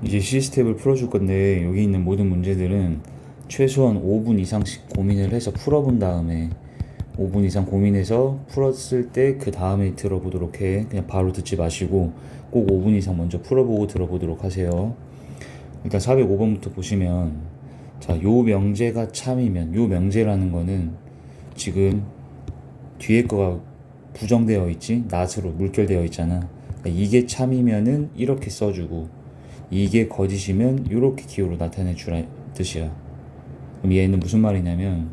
이제 C스텝을 풀어줄 건데 여기 있는 모든 문제들은 최소한 5분 이상씩 고민을 해서 풀어본 다음에 5분 이상 고민해서 풀었을 때 그 다음에 들어보도록 해. 그냥 바로 듣지 마시고 꼭 5분 이상 먼저 풀어보고 들어보도록 하세요. 일단 405번부터 보시면, 자, 요 명제가 참이면, 요 명제라는 거는 지금 뒤에 거가 부정되어 있지, 낫으로 물결되어 있잖아. 그러니까 이게 참이면은 이렇게 써주고 이게 거짓이면 이렇게 기호로 나타내 주라 뜻이야. 그럼 얘는 무슨 말이냐면,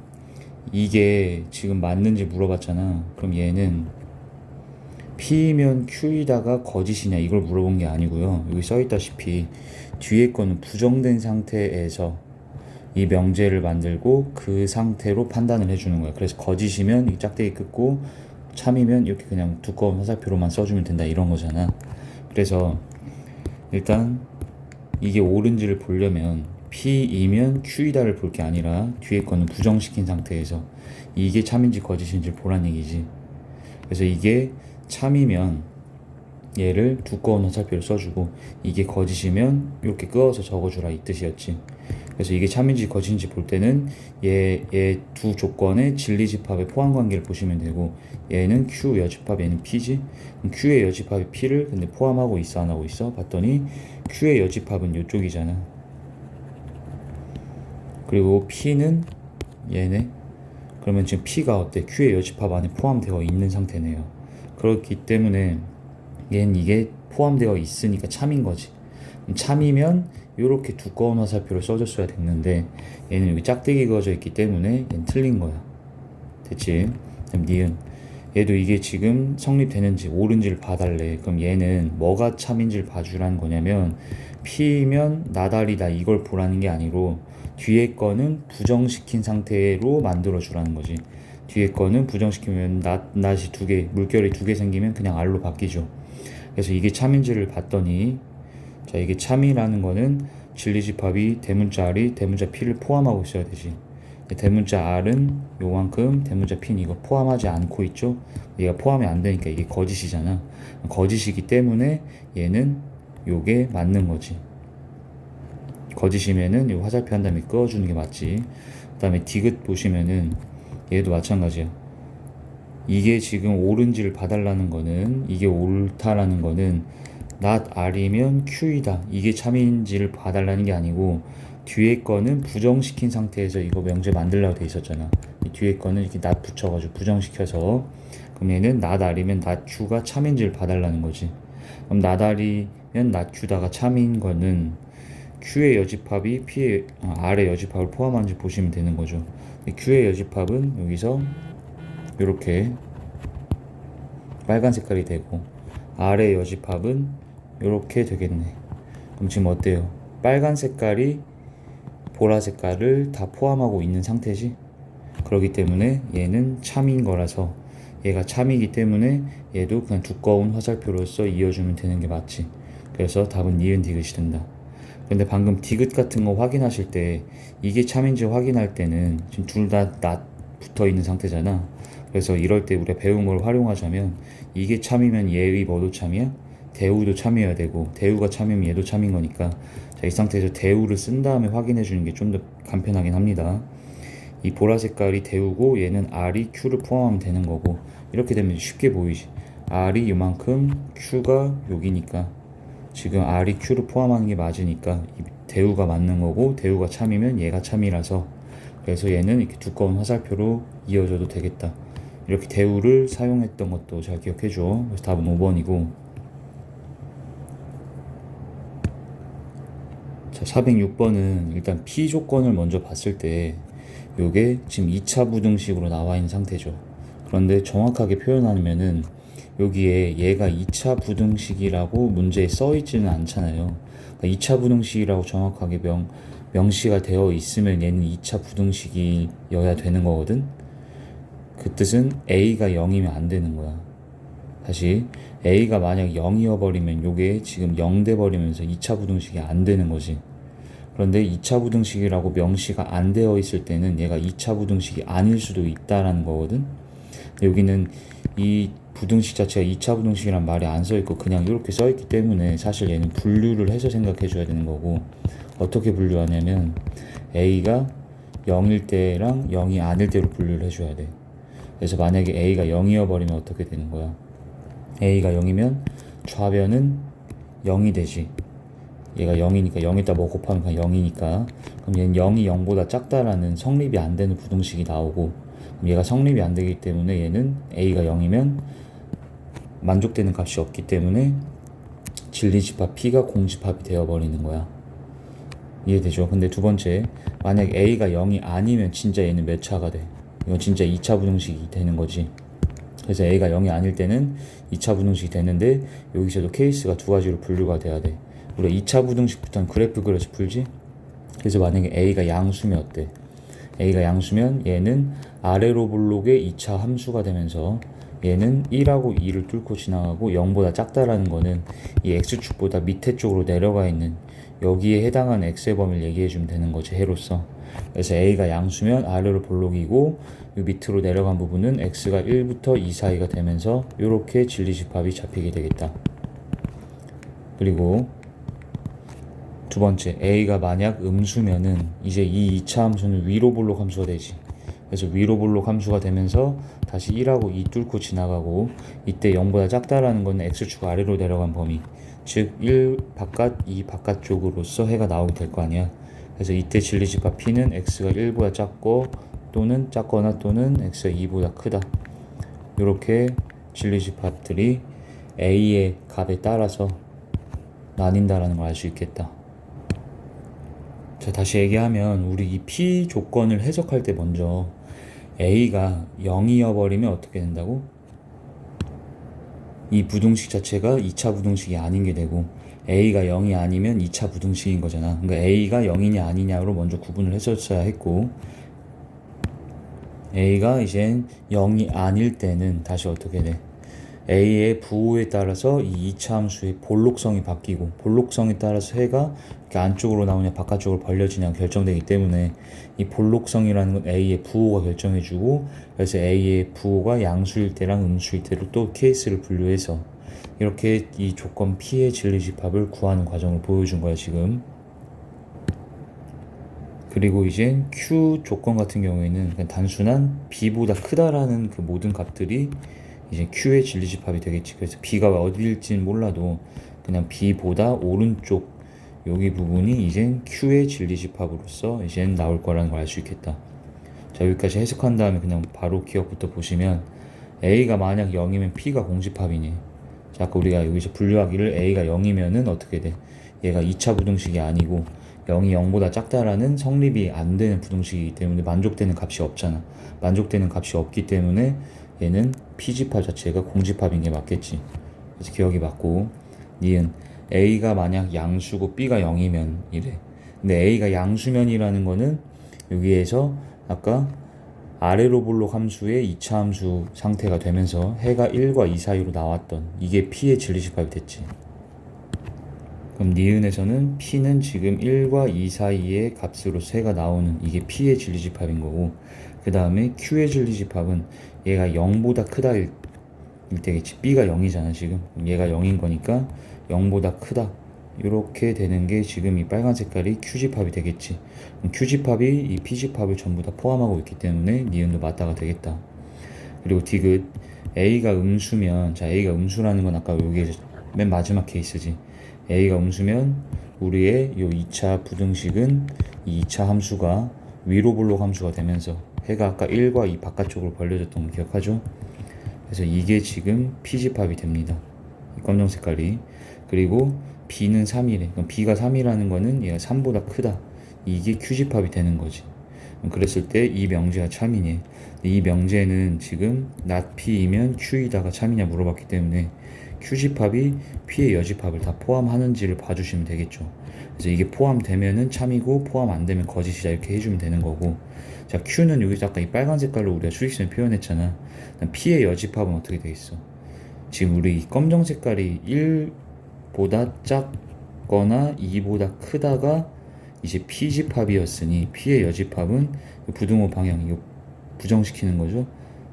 이게 지금 맞는지 물어봤잖아. 그럼 얘는 P면 Q이다가 거짓이냐 이걸 물어본 게 아니고요. 여기 써있다시피 뒤에 거는 부정된 상태에서 이 명제를 만들고 그 상태로 판단을 해주는 거야. 그래서 거짓이면 이 짝대기 긋고 참이면 이렇게 그냥 두꺼운 화살표로만 써주면 된다 이런 거잖아. 그래서 일단 이게 옳은지를 보려면 P이면 Q이다를 볼 게 아니라 뒤에 거는 부정시킨 상태에서 이게 참인지 거짓인지 보란 얘기지. 그래서 이게 참이면 얘를 두꺼운 화살표를 써주고 이게 거짓이면 이렇게 끄어서 적어주라 이 뜻이었지. 그래서 이게 참인지 거짓인지 볼 때는 얘 두 조건의 진리집합의 포함관계를 보시면 되고, 얘는 Q 여집합, 얘는 P지. Q의 여집합이 P를 근데 포함하고 있어 안 하고 있어? 봤더니 Q의 여집합은 이쪽이잖아. 그리고 P는 얘네. 그러면 지금 P가 어때? Q의 여집합 안에 포함되어 있는 상태네요. 그렇기 때문에 얘는 이게 포함되어 있으니까 참인 거지. 참이면 이렇게 두꺼운 화살표를 써줬어야 됐는데 얘는 여기 짝대기 그어져 있기 때문에 얘는 틀린 거야. 됐지? 그럼 니은, 얘도 이게 지금 성립되는지 옳은지를 봐달래. 그럼 얘는 뭐가 참인지를 봐주라는 거냐면, P면 나달이다 이걸 보라는 게 아니고 뒤에 거는 부정시킨 상태로 만들어 주라는 거지. 뒤에 거는 부정시키면 낫이 두 개, 물결이 두 개 생기면 그냥 R로 바뀌죠. 그래서 이게 참인지를 봤더니, 자, 이게 참이라는 거는 진리집합이 대문자 R이 대문자 P를 포함하고 있어야 되지. 대문자 R은 요만큼, 대문자 P는 이거 포함하지 않고 있죠. 얘가 포함이 안 되니까 이게 거짓이잖아. 거짓이기 때문에 얘는 요게 맞는 거지. 거짓이면은 요 화살표 한 다음에 끄어주는 게 맞지. 그 다음에 디귿 보시면은 얘도 마찬가지야. 이게 지금 옳은지를 봐달라는 거는, 이게 옳다라는 거는 not R이면 Q이다 이게 참인지를 봐달라는 게 아니고, 뒤에 거는 부정시킨 상태에서 이거 명제 만들라고 돼 있었잖아. 이 뒤에 거는 이렇게 not 붙여가지고 부정시켜서, 그럼 얘는 not R이면 not Q가 참인지를 봐달라는 거지. 그럼 not R이면 not Q다가 참인 거는 Q의 여집합이 R의 여집합을 포함하는지 보시면 되는 거죠. Q의 여집합은 여기서 이렇게 빨간 색깔이 되고 R의 여집합은 이렇게 되겠네. 그럼 지금 어때요? 빨간 색깔이 보라 색깔을 다 포함하고 있는 상태지? 그렇기 때문에 얘는 참인 거라서, 얘가 참이기 때문에 얘도 그냥 두꺼운 화살표로서 이어주면 되는 게 맞지. 그래서 답은 니은 디귿이 된다. 근데 방금 디귿 같은 거 확인하실 때 이게 참인지 확인할 때는 지금 둘 다 낫 붙어 있는 상태잖아. 그래서 이럴 때 우리가 배운 걸 활용하자면, 이게 참이면 얘의 뭐도 참이야? 대우도 참여해야 되고, 대우가 참이면 얘도 참인 거니까, 자, 이 상태에서 대우를 쓴 다음에 확인해 주는 게 좀 더 간편하긴 합니다. 이 보라 색깔이 대우고 얘는 R이 Q를 포함하면 되는 거고, 이렇게 되면 쉽게 보이지. R이 이만큼, Q가 여기니까 지금 R이 Q를 포함하는 게 맞으니까 이 대우가 맞는 거고, 대우가 참이면 얘가 참이라서, 그래서 얘는 이렇게 두꺼운 화살표로 이어져도 되겠다. 이렇게 대우를 사용했던 것도 잘 기억해줘. 그래서 답은 5번이고. 자, 406번은 일단 P 조건을 먼저 봤을 때 요게 지금 2차 부등식으로 나와 있는 상태죠. 그런데 정확하게 표현하면은 여기에 얘가 2차 부등식이라고 문제에 써 있지는 않잖아요. 그러니까 2차 부등식이라고 정확하게 명시가 되어 있으면 얘는 2차 부등식이어야 되는 거거든. 그 뜻은 A가 0이면 안 되는 거야. 다시, A가 만약 0이어 버리면 요게 지금 0 돼 버리면서 2차 부등식이 안 되는 거지. 그런데 2차 부등식이라고 명시가 안 되어 있을 때는 얘가 2차 부등식이 아닐 수도 있다라는 거거든. 여기는 이 부등식 자체가 2차 부등식이란 말이 안 써있고 그냥 이렇게 써있기 때문에 사실 얘는 분류를 해서 생각해 줘야 되는 거고, 어떻게 분류하냐면 A가 0일 때랑 0이 아닐 때로 분류를 해줘야 돼. 그래서 만약에 A가 0이어 버리면 어떻게 되는 거야? A가 0이면 좌변은 0이 되지. 얘가 0이니까 0에다 뭐 곱하면 그냥 0이니까, 그럼 얘는 0이 0보다 작다라는 성립이 안 되는 부등식이 나오고, 그럼 얘가 성립이 안 되기 때문에 얘는 A가 0이면 만족되는 값이 없기 때문에 진리집합 P가 공집합이 되어버리는 거야. 이해되죠? 근데 두 번째, 만약 A가 0이 아니면 진짜 얘는 몇 차가 돼? 이건 진짜 2차 부등식이 되는 거지. 그래서 A가 0이 아닐 때는 2차 부등식이 되는데, 여기서도 케이스가 두 가지로 분류가 돼야 돼. 우리가 2차 부등식부터는 그래프 그려서 풀지? 그래서 만약에 A가 양수면 어때? A가 양수면 얘는 아래로 볼록의 2차 함수가 되면서 얘는 1하고 2를 뚫고 지나가고 0보다 작다라는 거는 이 x축보다 밑에 쪽으로 내려가 있는 여기에 해당하는 x의 범위를 얘기해 주면 되는 거지, 해로서. 그래서 A가 양수면 아래로 볼록이고 이 밑으로 내려간 부분은 x가 1부터 2 사이가 되면서 이렇게 진리집합이 잡히게 되겠다. 그리고 두 번째, A가 만약 음수면은 이제 이 2차 함수는 위로 볼록 함수가 되지. 그래서 위로 볼록 함수가 되면서 다시 1하고 2 뚫고 지나가고, 이때 0보다 작다라는 건 x축 아래로 내려간 범위, 즉 1 바깥 2 바깥쪽으로서 해가 나오게 될 거 아니야. 그래서 이때 진리집합 P는 x가 1보다 작고 또는 작거나 또는 x가 2보다 크다. 이렇게 진리집합들이 A의 값에 따라서 나뉜다라는 걸 알 수 있겠다. 자, 다시 얘기하면 우리 이 P 조건을 해석할 때 먼저 A가 0이어 버리면 어떻게 된다고? 이 부등식 자체가 2차 부등식이 아닌 게 되고, A가 0이 아니면 2차 부등식인 거잖아. 그러니까 A가 0이냐 아니냐로 먼저 구분을 했었어야 했고, A가 이젠 0이 아닐 때는 다시 어떻게 돼? A의 부호에 따라서 이 2차 함수의 볼록성이 바뀌고, 볼록성에 따라서 해가 이렇게 안쪽으로 나오냐 바깥쪽으로 벌려지냐 결정되기 때문에 이 볼록성이라는 건 A의 부호가 결정해주고, 그래서 A의 부호가 양수일 때랑 음수일 때로 또 케이스를 분류해서 이렇게 이 조건 P의 진리집합을 구하는 과정을 보여준 거야 지금. 그리고 이제 Q 조건 같은 경우에는 그냥 단순한 B보다 크다라는 그 모든 값들이 이제 Q의 진리집합이 되겠지. 그래서 B가 어디일지는 몰라도 그냥 B보다 오른쪽 여기 부분이 이제 Q의 진리집합으로서 이제 나올 거라는 걸 알 수 있겠다. 자, 여기까지 해석한 다음에 그냥 바로 기억부터 보시면, A가 만약 0이면 P가 공집합이니, 자, 아까 우리가 여기서 분류하기를 A가 0이면은 어떻게 돼? 얘가 2차 부등식이 아니고 0이 0보다 작다라는 성립이 안 되는 부등식이기 때문에 만족되는 값이 없잖아. 만족되는 값이 없기 때문에 얘는 P집합 자체가 공집합인 게 맞겠지. 그래서 기억이 맞고, 니은 A가 만약 양수고 B가 0이면 이래. 근데 A가 양수면이라는 거는 여기에서 아까 아래로 볼록 함수의 2차 함수 상태가 되면서 해가 1과 2 사이로 나왔던 이게 P의 진리집합이 됐지. 그럼 니은에서는 P는 지금 1과 2 사이의 값으로 해가 나오는 이게 P의 진리집합인 거고, 그 다음에 Q의 진리집합은 얘가 0보다 크다 일 때겠지. B가 0이잖아 지금. 얘가 0인 거니까 0보다 크다, 이렇게 되는 게 지금 이 빨간 색깔이 Q집합이 되겠지. Q집합이 이 P집합을 전부 다 포함하고 있기 때문에 니은도 맞다가 되겠다. 그리고 디귿 A가 음수면, 자, A가 음수라는 건 아까 여기에서 맨 마지막 케이스지. A가 음수면 우리의 요 2차 부등식은 이 2차 함수가 위로 볼록 함수가 되면서 해가 아까 1과 2 바깥쪽으로 벌려졌던 거 기억하죠? 그래서 이게 지금 P집합이 됩니다. 이 검정 색깔이. 그리고 B는 3이래. 그럼 B가 3이라는 거는 얘가 3보다 크다. 이게 Q집합이 되는 거지. 그랬을 때 이 명제가 참이네. 이 명제는 지금 not P이면 Q이다가 참이냐 물어봤기 때문에 Q집합이 P의 여집합을 다 포함하는지를 봐주시면 되겠죠. 그래서 이게 포함되면은 참이고 포함 안 되면 거짓이다, 이렇게 해주면 되는 거고. 자, Q는 여기서 아까 이 빨간 색깔로 우리가 수직선을 표현했잖아. P의 여집합은 어떻게 되겠어? 지금 우리 이 검정 색깔이 1보다 작거나 2보다 크다가 이제 P집합이었으니 P의 여집합은 부등호 방향 이거 부정시키는 거죠.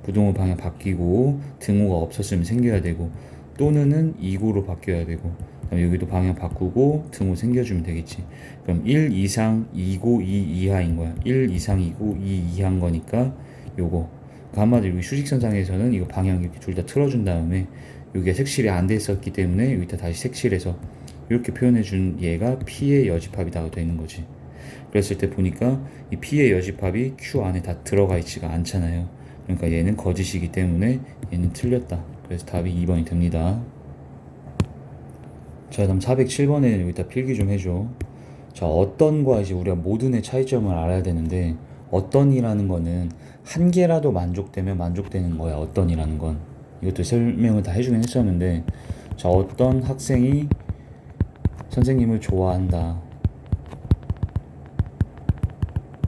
부동호 방향 바뀌고 등호가 없었으면 생겨야 되고 또는은 2고로 바뀌어야 되고 그다음에 여기도 방향 바꾸고 등호 생겨주면 되겠지. 그럼 1 이상 2고 2 이하인 거야. 1 이상 2고 2 이하인 거니까 요거 한마디로 여기 수직선상에서는 이거 방향 이렇게 둘 다 틀어준 다음에 여기가 색칠이 안 됐었기 때문에 여기다 다시 색칠해서 이렇게 표현해준 얘가 P의 여집합이다 되는 거지. 그랬을 때 보니까 이 P의 여집합이 Q 안에 다 들어가 있지가 않잖아요. 그러니까 얘는 거짓이기 때문에 얘는 틀렸다. 그래서 답이 2번이 됩니다. 자, 다음 407번에는 여기다 필기 좀 해줘. 자, 어떤과 이제 우리가 모든의 차이점을 알아야 되는데 어떤이라는 거는 한 개라도 만족되면 만족되는 거야. 어떤이라는 건 이것도 설명을 다 해주긴 했었는데, 자, 어떤 학생이 선생님을 좋아한다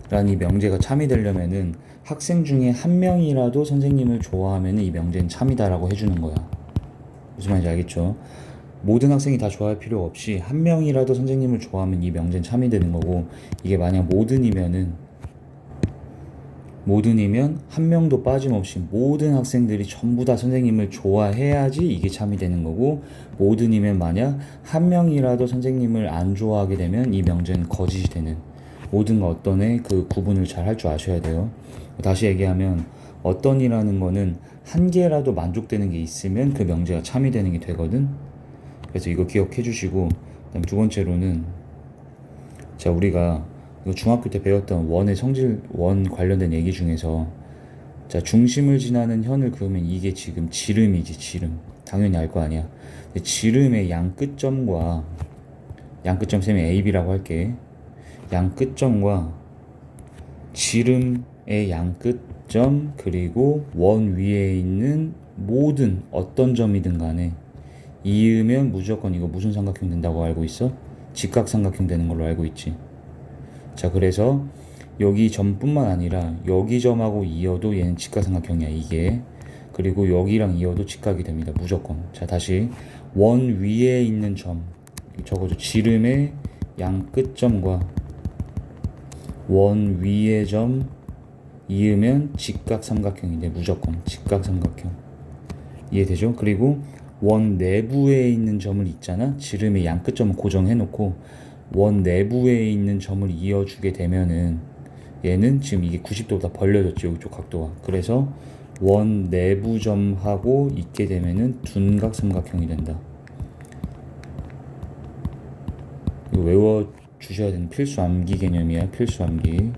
라는 이 명제가 참이되려면은 학생 중에 한 명이라도 선생님을 좋아하면은 이 명제는 참이다라고 해주는 거야. 무슨 말인지 알겠죠? 모든 학생이 다 좋아할 필요 없이 한 명이라도 선생님을 좋아하면 이 명제는 참이 되는 거고, 이게 만약 모든이면 한 명도 빠짐없이 모든 학생들이 전부 다 선생님을 좋아해야지 이게 참이 되는 거고, 모든이면 만약 한 명이라도 선생님을 안 좋아하게 되면 이 명제는 거짓이 되는, 모든과 어떤의 그 구분을 잘 할 줄 아셔야 돼요. 다시 얘기하면 어떤이라는 거는 한 개라도 만족되는 게 있으면 그 명제가 참이 되는 게 되거든. 그래서 이거 기억해 주시고, 그다음 두 번째로는 자, 우리가 이거 중학교 때 배웠던 원의 성질, 원 관련된 얘기 중에서 자, 중심을 지나는 현을 그으면 이게 지금 지름이지. 지름 당연히 알 거 아니야. 지름의 양 끝점과 양끝점 셈이 AB라고 할게. 양 끝점과 지름의 양 끝점 그리고 원 위에 있는 모든 어떤 점이든 간에 이으면 무조건 이거 무슨 삼각형 된다고 알고 있어? 직각삼각형 되는 걸로 알고 있지. 자, 그래서 여기 점뿐만 아니라 여기 점하고 이어도 얘는 직각삼각형이야 이게. 그리고 여기랑 이어도 직각이 됩니다 무조건. 자, 다시 원 위에 있는 점 적어도 지름의 양 끝점과 원 위의 점 이으면 직각삼각형인데 무조건 직각삼각형. 이해되죠? 그리고 원 내부에 있는 점을 있잖아. 지름의 양 끝점을 고정해 놓고 원 내부에 있는 점을 이어주게 되면은 얘는 지금 이게 90도보다 벌려졌죠 이쪽 각도가. 그래서 원 내부 점하고 있게 되면은 둔각 삼각형이 된다. 이거 외워 주셔야 되는 필수 암기 개념이야. 필수 암기.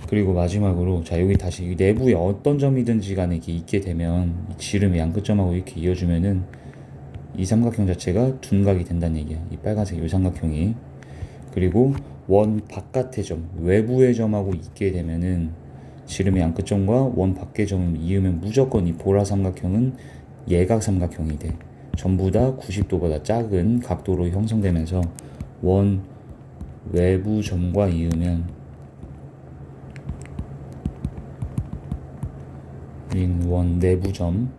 그리고 마지막으로 자, 여기 다시 내부에 어떤 점이든지 간에 이렇게 있게 되면 지름의 양 끝점하고 이렇게 이어주면은 이 삼각형 자체가 둔각이 된다는 얘기야. 이 빨간색 이 삼각형이. 그리고 원 바깥의 점, 외부의 점하고 있게 되면은 지름의 양 끝점과 원 밖의 점을 이으면 무조건 이 보라 삼각형은 예각 삼각형이 돼. 전부 다 90도보다 작은 각도로 형성되면서 원 외부 점과 이으면 원 내부 점,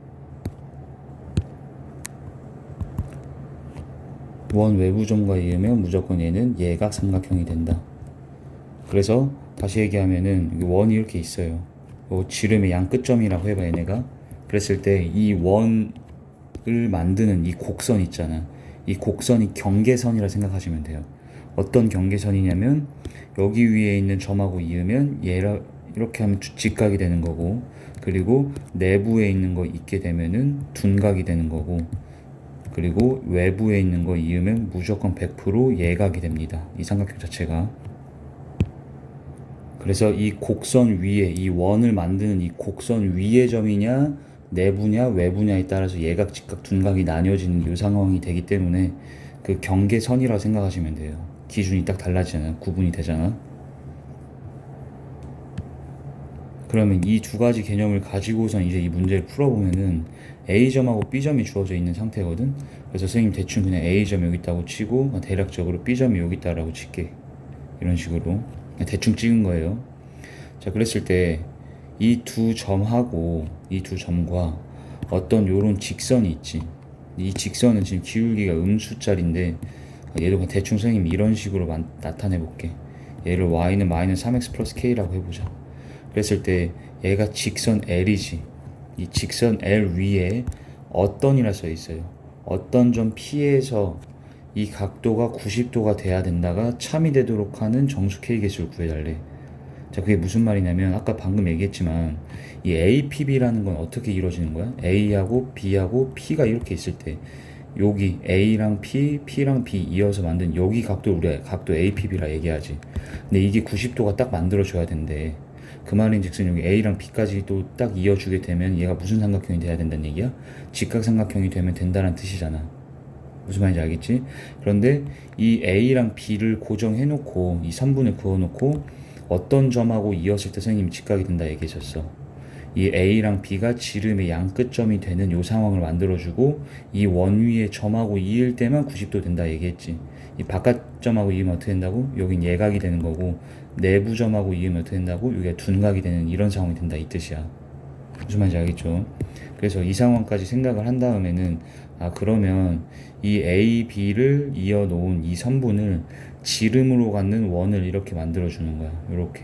원 외부 점과 이으면 무조건 얘는 예각 삼각형이 된다. 그래서 다시 얘기하면은 원이 이렇게 있어요. 지름의 양 끝점이라고 해봐 얘네가. 그랬을 때 이 원을 만드는 이 곡선 있잖아. 이 곡선이 경계선이라 생각하시면 돼요. 어떤 경계선이냐면 여기 위에 있는 점하고 이으면 얘라 이렇게 하면 직각이 되는 거고, 그리고 내부에 있는 거 있게 되면은 둔각이 되는 거고, 그리고 외부에 있는 거 이으면 무조건 100% 예각이 됩니다. 이 삼각형 자체가. 그래서 이 곡선 위에 이 원을 만드는 이 곡선 위의 점이냐 내부냐 외부냐에 따라서 예각, 직각, 둔각이 나뉘어지는 이 상황이 되기 때문에 그 경계선이라고 생각하시면 돼요. 기준이 딱 달라지잖아. 구분이 되잖아. 그러면 이 두 가지 개념을 가지고선 이제 이 문제를 풀어보면은 A점하고 B점이 주어져 있는 상태거든. 그래서 선생님 대충 그냥 A점 여기 있다고 치고 대략적으로 B점이 여기 있다라고 칠게. 이런 식으로 그냥 대충 찍은 거예요. 자, 그랬을 때 이 두 점하고 이 두 점과 어떤 요런 직선이 있지. 이 직선은 지금 기울기가 음수짜리인데 얘도 그냥 대충 선생님이 이런 식으로 나타내 볼게. 얘를 y는 마이너스 3x 플러스 k라고 해보자. 그랬을 때 얘가 직선 L이지. 이 직선 L 위에 어떤이라 써 있어요. 어떤 점 P에서 이 각도가 90도가 돼야 된다가 참이 되도록 하는 정수 K 개수를 구해달래. 자, 그게 무슨 말이냐면 아까 방금 얘기했지만 이 APB라는 건 어떻게 이루어지는 거야? A하고 B하고 P가 이렇게 있을 때 여기 A랑 P, P랑 B 이어서 만든 여기 각도 우리가 각도 APB라 얘기하지. 근데 이게 90도가 딱 만들어줘야 된대. 그 말인즉슨 여기 A랑 B까지도 딱 이어주게 되면 얘가 무슨 삼각형이 돼야 된다는 얘기야? 직각삼각형이 되면 된다는 뜻이잖아. 무슨 말인지 알겠지? 그런데 이 A랑 B를 고정해 놓고 이 선분을 그어 놓고 어떤 점하고 이었을 때 선생님이 직각이 된다 얘기하셨어. 이 A랑 B가 지름의 양끝점이 되는 요 상황을 만들어주고 이 원 위에 점하고 이을 때만 90도 된다 얘기했지. 이 바깥점하고 이으면 어떻게 된다고? 여긴 예각이 되는 거고 내부 점하고 이으면 어떻게 된다고? 여기가 둔각이 되는 이런 상황이 된다 이 뜻이야. 무슨 말인지 알겠죠? 그래서 이 상황까지 생각을 한 다음에는 그러면 이 A, B를 이어 놓은 이 선분을 지름으로 갖는 원을 이렇게 만들어 주는 거야. 이렇게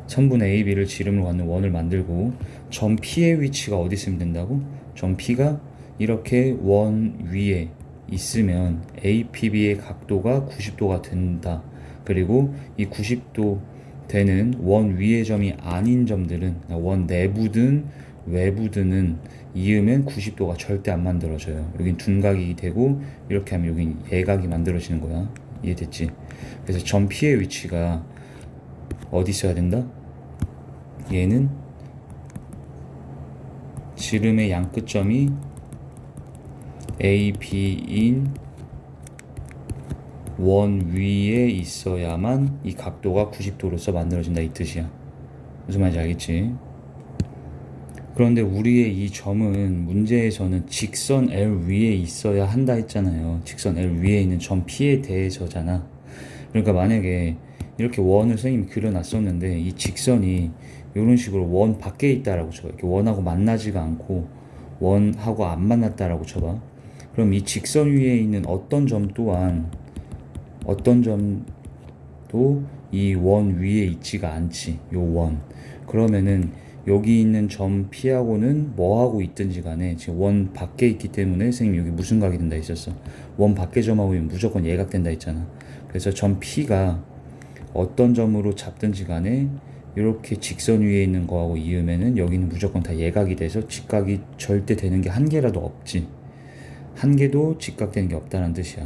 선분 A, B를 지름으로 갖는 원을 만들고 점 P의 위치가 어디 있으면 된다고? 점 P가 이렇게 원 위에 있으면 APB의 각도가 90도가 된다. 그리고 이 90도 되는 원 위의 점이 아닌 점들은 원 내부든 외부든은 이으면 90도가 절대 안 만들어져요. 여긴 둔각이 되고 이렇게 하면 여긴 예각이 만들어지는 거야. 이해됐지? 그래서 점 P의 위치가 어디 있어야 된다? 얘는 지름의 양끝점이 A, B인 원 위에 있어야만 이 각도가 90도로서 만들어진다 이 뜻이야. 무슨 말인지 알겠지? 그런데 우리의 이 점은 문제에서는 직선 L 위에 있어야 한다 했잖아요. 직선 L 위에 있는 점 P에 대해서잖아. 그러니까 만약에 이렇게 원을 선생님이 그려놨었는데 이 직선이 이런 식으로 원 밖에 있다라고 쳐봐. 이렇게 원하고 만나지가 않고 원하고 안 만났다라고 쳐봐. 그럼 이 직선 위에 있는 어떤 점 또한 어떤 점도 이 원 위에 있지가 않지. 요 원. 그러면은 여기 있는 점 P하고는 뭐 하고 있든지 간에 지금 원 밖에 있기 때문에 선생님 여기 무슨 각이 된다 했었어. 원 밖에 점하고 무조건 예각된다 했잖아. 그래서 점 P가 어떤 점으로 잡든지 간에 이렇게 직선 위에 있는 거하고 이으면은 여기는 무조건 다 예각이 돼서 직각이 절대 되는 게 한 개라도 없지. 한 개도 직각되는 게 없다는 뜻이야.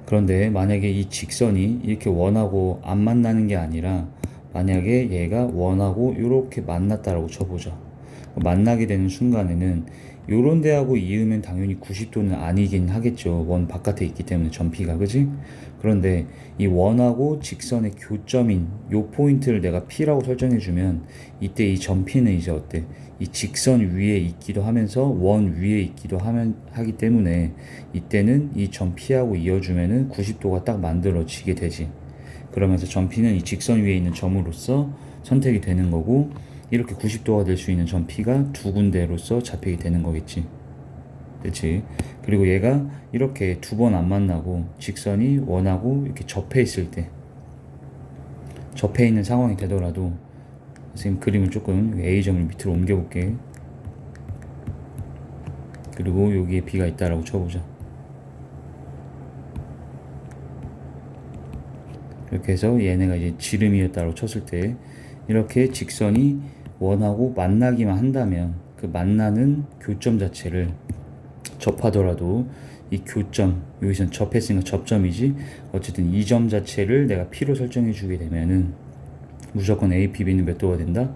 그런데 만약에 이 직선이 이렇게 원하고 안 만나는 게 아니라 만약에 얘가 원하고 이렇게 만났다라고 쳐보자. 만나게 되는 순간에는 요런 데하고 이으면 당연히 90도는 아니긴 하겠죠. 원 바깥에 있기 때문에 점 P가, 그지? 그런데 이 원하고 직선의 교점인 요 포인트를 내가 P라고 설정해주면 이때 이 점 P는 이제 어때? 이 직선 위에 있기도 하면서 원 위에 있기도 하기 때문에 이때는 이 점 P하고 이어주면은 90도가 딱 만들어지게 되지. 그러면서 점 P는 이 직선 위에 있는 점으로서 선택이 되는 거고 이렇게 90도가 될 수 있는 점 P가 두 군데로서 잡히게 되는 거겠지. 그렇지? 그리고 얘가 이렇게 두 번 안 만나고 직선이 원하고 이렇게 접해 있을 때 접해 있는 상황이 되더라도 선생님 그림을 조금 A점을 밑으로 옮겨 볼게. 그리고 여기에 B가 있다라고 쳐보자. 이렇게 해서 얘네가 이제 지름이었다고 쳤을 때 이렇게 직선이 원하고 만나기만 한다면 그 만나는 교점 자체를 접하더라도 이 교점, 여기서는 접했으니까 접점이지 어쨌든 이 점 자체를 내가 P로 설정해 주게 되면은 무조건 APB는 몇 도가 된다?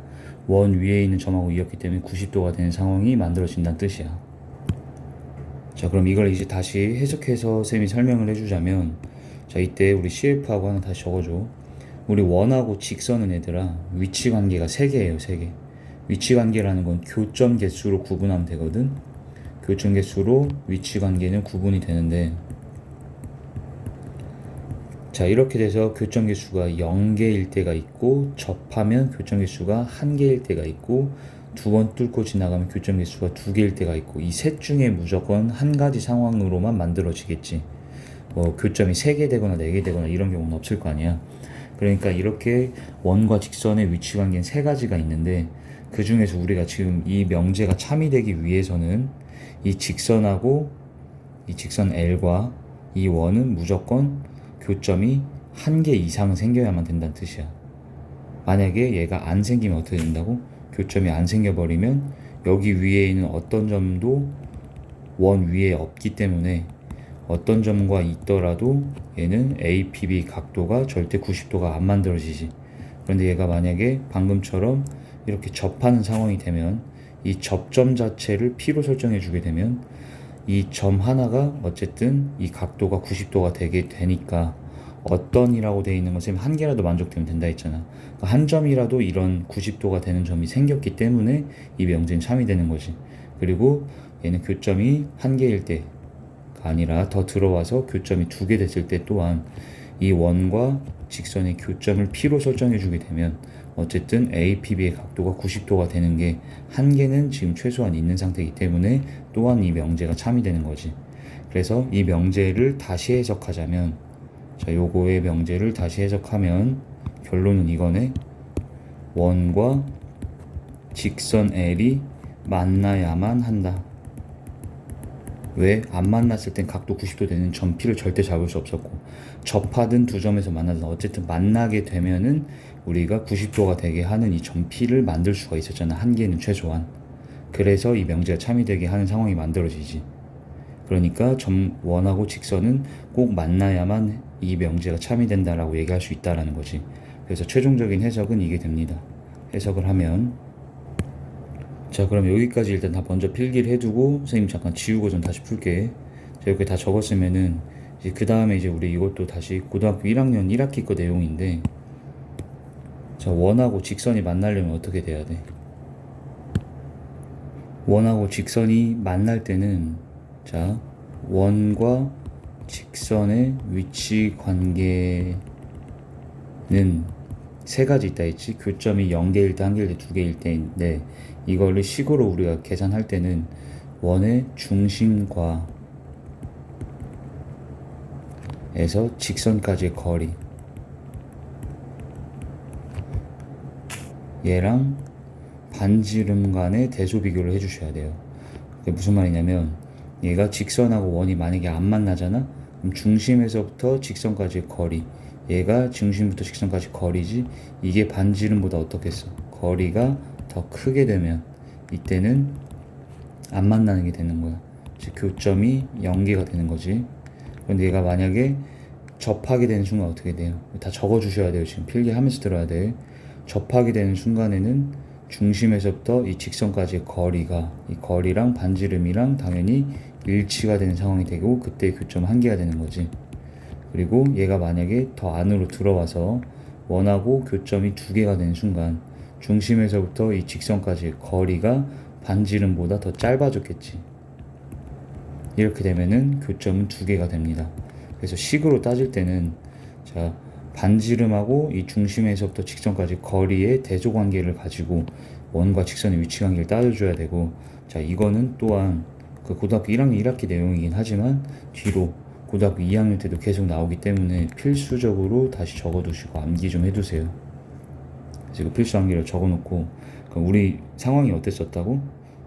원 위에 있는 점하고 이었기 때문에 90도가 되는 상황이 만들어진다는 뜻이야. 자, 그럼 이걸 이제 다시 해석해서 쌤이 설명을 해주자면 자, 이때 우리 CF하고 하나 다시 적어줘. 우리 원하고 직선은 얘들아 위치 관계가 3개예요. 3개. 위치 관계라는 건 교점 개수로 구분하면 되거든. 교점 개수로 위치 관계는 구분이 되는데 자, 이렇게 돼서 교점 개수가 0개일 때가 있고 접하면 교점 개수가 1개일 때가 있고 두 번 뚫고 지나가면 교점 개수가 2개일 때가 있고 이 셋 중에 무조건 한 가지 상황으로만 만들어지겠지. 뭐 교점이 3개 되거나 4개 되거나 이런 경우는 없을 거 아니야. 그러니까 이렇게 원과 직선의 위치 관계는 세 가지가 있는데, 그 중에서 우리가 지금 이 명제가 참이되기 위해서는 이 직선하고 이 직선 L과 이 원은 무조건 교점이 한 개 이상은 생겨야만 된다는 뜻이야. 만약에 얘가 안 생기면 어떻게 된다고? 교점이 안 생겨버리면 여기 위에 있는 어떤 점도 원 위에 없기 때문에 어떤 점과 있더라도 얘는 APB 각도가 절대 90도가 안 만들어지지. 그런데 얘가 만약에 방금처럼 이렇게 접하는 상황이 되면 이 접점 자체를 P로 설정해 주게 되면 이 점 하나가 어쨌든 이 각도가 90도가 되게 되니까 어떤이라고 되어 있는 것은 한 개라도 만족되면 된다 했잖아. 그러니까 한 점이라도 이런 90도가 되는 점이 생겼기 때문에 이 명제는 참이 되는 거지. 그리고 얘는 교점이 한 개일 때가 아니라 더 들어와서 교점이 두 개 됐을 때 또한 이 원과 직선의 교점을 P로 설정해 주게 되면 어쨌든 APB의 각도가 90도가 되는 게 한 개는 지금 최소한 있는 상태이기 때문에 또한 이 명제가 참이 되는 거지. 그래서 이 명제를 다시 해석하자면, 자, 요거의 명제를 다시 해석하면 결론은 이거네. 원과 직선 L이 만나야만 한다. 왜? 안 만났을 땐 각도 90도 되는 점 P를 절대 잡을 수 없었고, 접하든 두 점에서 만나든 어쨌든 만나게 되면은 우리가 90도가 되게 하는 이 점 P를 만들 수가 있었잖아. 한 개는 최소한. 그래서 이 명제가 참이 되게 하는 상황이 만들어지지. 그러니까 점 원하고 직선은 꼭 만나야만 이 명제가 참이 된다라고 얘기할 수 있다라는 거지. 그래서 최종적인 해석은 이게 됩니다. 해석을 하면, 자, 그럼 여기까지 일단 다 먼저 필기를 해두고 선생님 잠깐 지우고 좀 다시 풀게. 자, 이렇게 다 적었으면은 이제 그 다음에 이제 우리 이것도 다시 고등학교 1학년 1학기 거 내용인데, 자, 원하고 직선이 만나려면 어떻게 돼야 돼? 원하고 직선이 만날 때는, 자, 원과 직선의 위치 관계는 세 가지 있다 했지. 교점이 0개일 때, 1개일 때, 2개일 때인데, 이거를 식으로 우리가 계산할 때는 원의 중심과 에서 직선까지의 거리, 얘랑 반지름 간의 대소 비교를 해주셔야 돼요. 그게 무슨 말이냐면, 얘가 직선하고 원이 만약에 안 만나잖아? 그럼 중심에서부터 직선까지의 거리, 얘가 중심부터 직선까지 거리지, 이게 반지름보다 어떻겠어? 거리가 더 크게 되면 이때는 안 만나는 게 되는 거야. 즉 교점이 0개가 되는 거지. 그런데 얘가 만약에 접하게 되는 순간 어떻게 돼요? 다 적어 주셔야 돼요. 지금 필기하면서 들어야 돼. 접하게 되는 순간에는 중심에서부터 이 직선까지의 거리가, 이 거리랑 반지름이랑 당연히 일치가 되는 상황이 되고, 그때 교점 1개가 되는 거지. 그리고 얘가 만약에 더 안으로 들어와서 원하고 교점이 2개가 되는 순간 중심에서부터 이 직선까지의 거리가 반지름보다 더 짧아졌겠지. 이렇게 되면은 교점은 2개가 됩니다. 그래서 식으로 따질 때는, 자, 반지름하고 이 중심에서부터 직선까지 거리의 대조관계를 가지고 원과 직선의 위치관계를 따져줘야 되고, 자, 이거는 또한 그 고등학교 1학년 1학기 내용이긴 하지만 뒤로 고등학교 2학년 때도 계속 나오기 때문에 필수적으로 다시 적어두시고 암기 좀 해두세요. 그래서 그 필수 암기를 적어놓고, 그럼 우리 상황이 어땠었다고?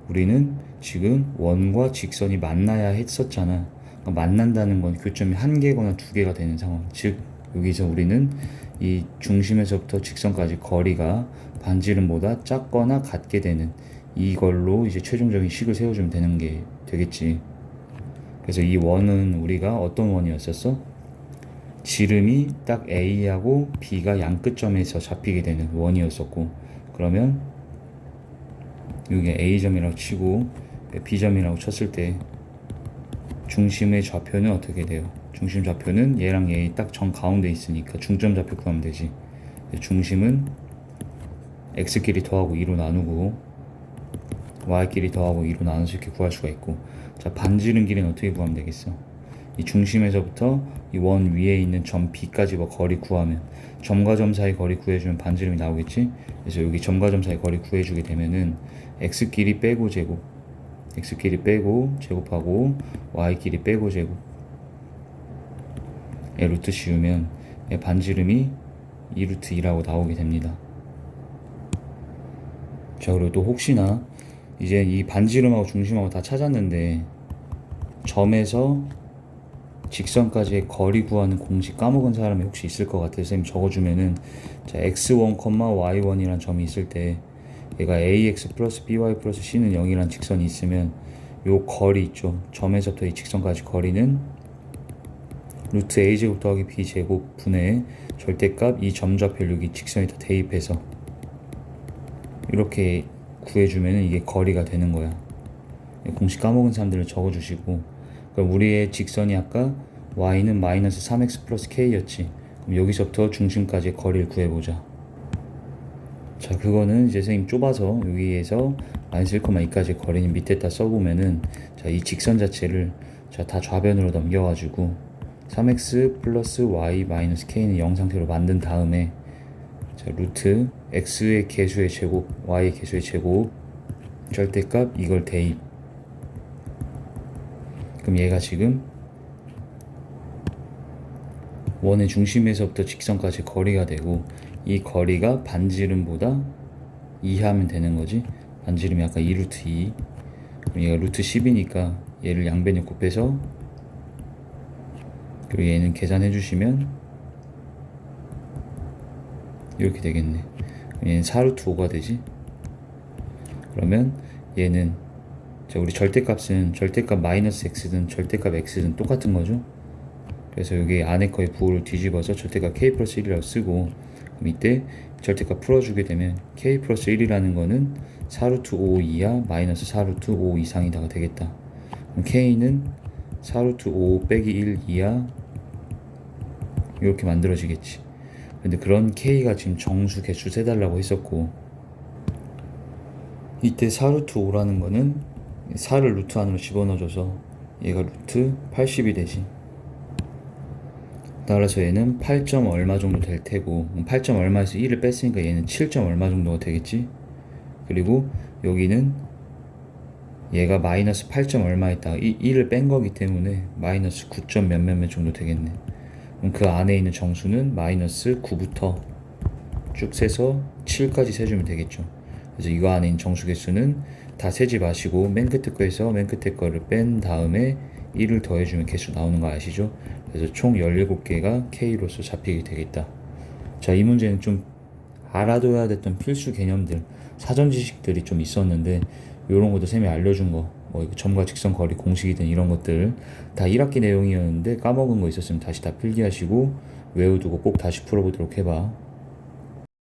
우리는 지금 원과 직선이 만나야 했었잖아. 그러니까 만난다는 건 교점이 1개거나 2개가 되는 상황. 즉 여기서 우리는 이 중심에서부터 직선까지 거리가 반지름보다 작거나 같게 되는 이걸로 이제 최종적인 식을 세워주면 되는 게 되겠지. 그래서 이 원은 우리가 어떤 원이었었어? 지름이 딱 A하고 B가 양 끝점에서 잡히게 되는 원이었었고, 그러면 여기 A점이라고 치고 B점이라고 쳤을 때 중심의 좌표는 어떻게 돼요? 중심 좌표는 얘랑 얘 딱 정 가운데 있으니까 중점 좌표 구하면 되지. 중심은 x끼리 더하고 2로 나누고 y끼리 더하고 2로 나눠서 이렇게 구할 수가 있고, 자, 반지름 길이는 어떻게 구하면 되겠어? 이 중심에서부터 이 원 위에 있는 점 B까지 거리 구하면, 점과 점 사이 거리 구해주면 반지름이 나오겠지? 그래서 여기 점과 점 사이 거리 구해주게 되면은 x끼리 빼고 제곱, x끼리 빼고 제곱하고 y끼리 빼고 제곱, 루트 씌우면 반지름이 2루트 2라고 나오게 됩니다. 자, 그리고 또 혹시나 이제 이 반지름하고 중심하고 다 찾았는데 점에서 직선까지의 거리 구하는 공식 까먹은 사람이 혹시 있을 것 같아서 선생님 적어주면은, 자, x1, y1이란 점이 있을 때 얘가 ax 플러스 by 플러스 c는 0이란 직선이 있으면 요 거리 있죠, 점에서부터 이 직선까지 거리는 루트 a제곱 더하기 b제곱 분의 절대값 이 점좌표 여기 직선에다 대입해서 이렇게 구해주면은 이게 거리가 되는 거야. 공식 까먹은 사람들을 적어주시고, 그럼 우리의 직선이 아까 y는 마이너스 3x 플러스 k였지. 그럼 여기서부터 중심까지의 거리를 구해보자. 자, 그거는 이제 선생님 좁아서 여기에서 마이너스 1,2까지의 거리는 밑에다 써보면은, 자, 이 직선 자체를 자, 다 좌변으로 넘겨가지고 3x 플러스 y 마이너스 k는 0 상태로 만든 다음에, 자, 루트 x의 개수의 제곱, y의 개수의 제곱, 절대값 이걸 대입. 그럼 얘가 지금 원의 중심에서부터 직선까지 거리가 되고, 이 거리가 반지름보다 이하면 되는 거지. 반지름이 아까 2루트 2, 그럼 얘가 루트 10이니까 얘를 양변에 곱해서, 그리고 얘는 계산해 주시면 이렇게 되겠네. 얘는 4루트 5가 되지. 그러면 얘는, 자, 우리 절대값은 절대값 마이너스 x든 절대값 x든 똑같은 거죠. 그래서 여기 안에 거의 부호를 뒤집어서 절대값 k 플러스 1이라고 쓰고, 그럼 이때 절대값 풀어주게 되면 k 플러스 1이라는 거는 4루트 5 이하 마이너스 4루트 5 이상이다가 되겠다. 그럼 k는 4루트 5 빼기 1 이하 이렇게 만들어지겠지. 근데 그런 k가 지금 정수 개수 세달라고 했었고, 이때 4루트 5라는 거는 4를 루트 안으로 집어넣어줘서 얘가 루트 80이 되지. 따라서 얘는 8점 얼마 정도 될 테고, 8점 얼마에서 1을 뺐으니까 얘는 7점 얼마 정도가 되겠지. 그리고 여기는 얘가 마이너스 8점 얼마 있다가 1을 뺀 거기 때문에 마이너스 9점 몇몇 정도 되겠네. 그럼 그 안에 있는 정수는 마이너스 9부터 쭉 세서 7까지 세주면 되겠죠. 그래서 이거 안에 있는 정수 개수는 다 세지 마시고 맨 끝에 거에서 맨 끝에 거를 뺀 다음에 1을 더해주면 개수 나오는 거 아시죠? 그래서 총 17개가 K로서 잡히게 되겠다. 자, 이 문제는 좀 알아둬야 됐던 필수 개념들, 사전 지식들이 좀 있었는데, 요런 것도 쌤이 알려준 거, 뭐 점과 직선 거리 공식이든 이런 것들 다 1학기 내용이었는데 까먹은 거 있었으면 다시 다 필기하시고 외워두고 꼭 다시 풀어보도록 해봐.